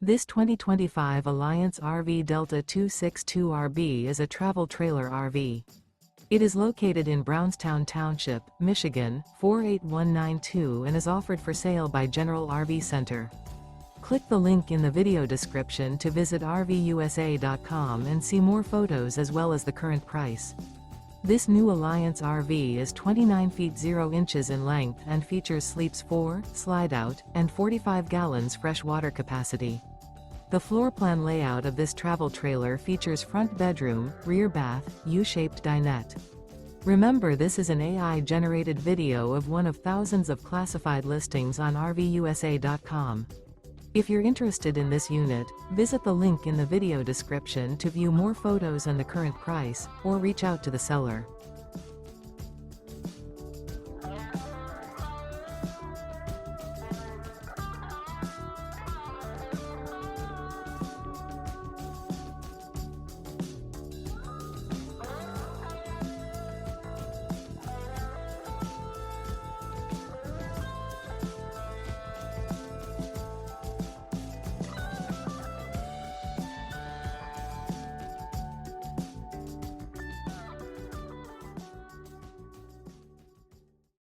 This 2025 Alliance RV Delta 262RB is a travel trailer RV. It is located in Brownstown Township, Michigan, 48192 and is offered for sale by General RV Center. Click the link in the video description to visit RVUSA.com and see more photos as well as the current price. This new Alliance RV is 29 feet 0 inches in length and features sleeps 4, slide-out, and 45 gallons fresh water capacity. The floor plan layout of this travel trailer features front bedroom, rear bath, U-shaped dinette. Remember, this is an AI-generated video of one of thousands of classified listings on RVUSA.com. If you're interested in this unit, visit the link in the video description to view more photos and the current price, or reach out to the seller.